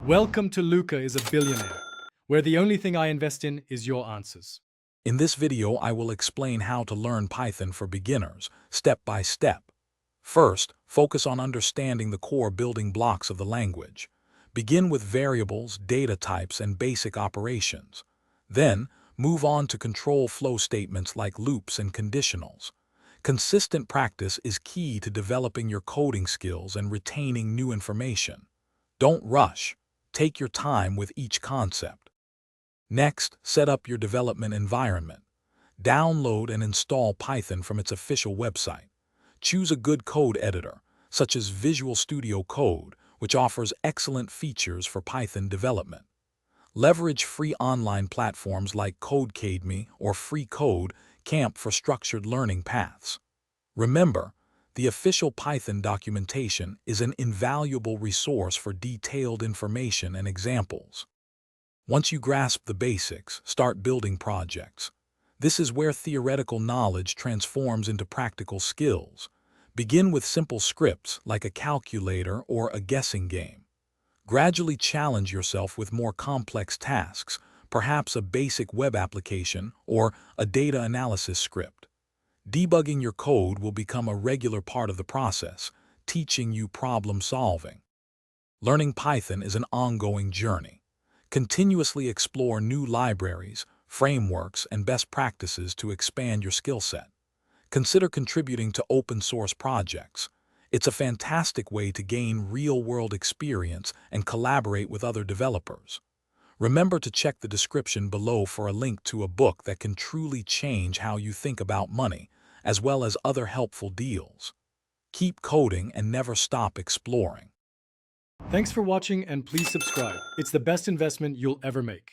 Welcome to Luca is a Billionaire, where the only thing I invest in is your answers. In this video, I will explain how to learn Python for beginners, step by step. First, focus on understanding the core building blocks of the language. Begin with variables, data types, and basic operations. Then, move on to control flow statements like loops and conditionals. Consistent practice is key to developing your coding skills and retaining new information. Don't rush. Take your time with each concept. Next, set up your development environment. Download and install Python from its official website. Choose a good code editor, such as Visual Studio Code, which offers excellent features for Python development. Leverage free online platforms like Codecademy or Free Code Camp for structured learning paths. Remember, the official Python documentation is an invaluable resource for detailed information and examples. Once you grasp the basics, start building projects. This is where theoretical knowledge transforms into practical skills. Begin with simple scripts like a calculator or a guessing game. Gradually challenge yourself with more complex tasks, perhaps a basic web application or a data analysis script. Debugging your code will become a regular part of the process, teaching you problem solving. Learning Python is an ongoing journey. Continuously explore new libraries, frameworks, and best practices to expand your skill set. Consider contributing to open-source projects. It's a fantastic way to gain real-world experience and collaborate with other developers. Remember to check the description below for a link to a book that can truly change how you think about money, as well as other helpful deals. Keep coding and never stop exploring. Thanks for watching and please subscribe. It's the best investment you'll ever make.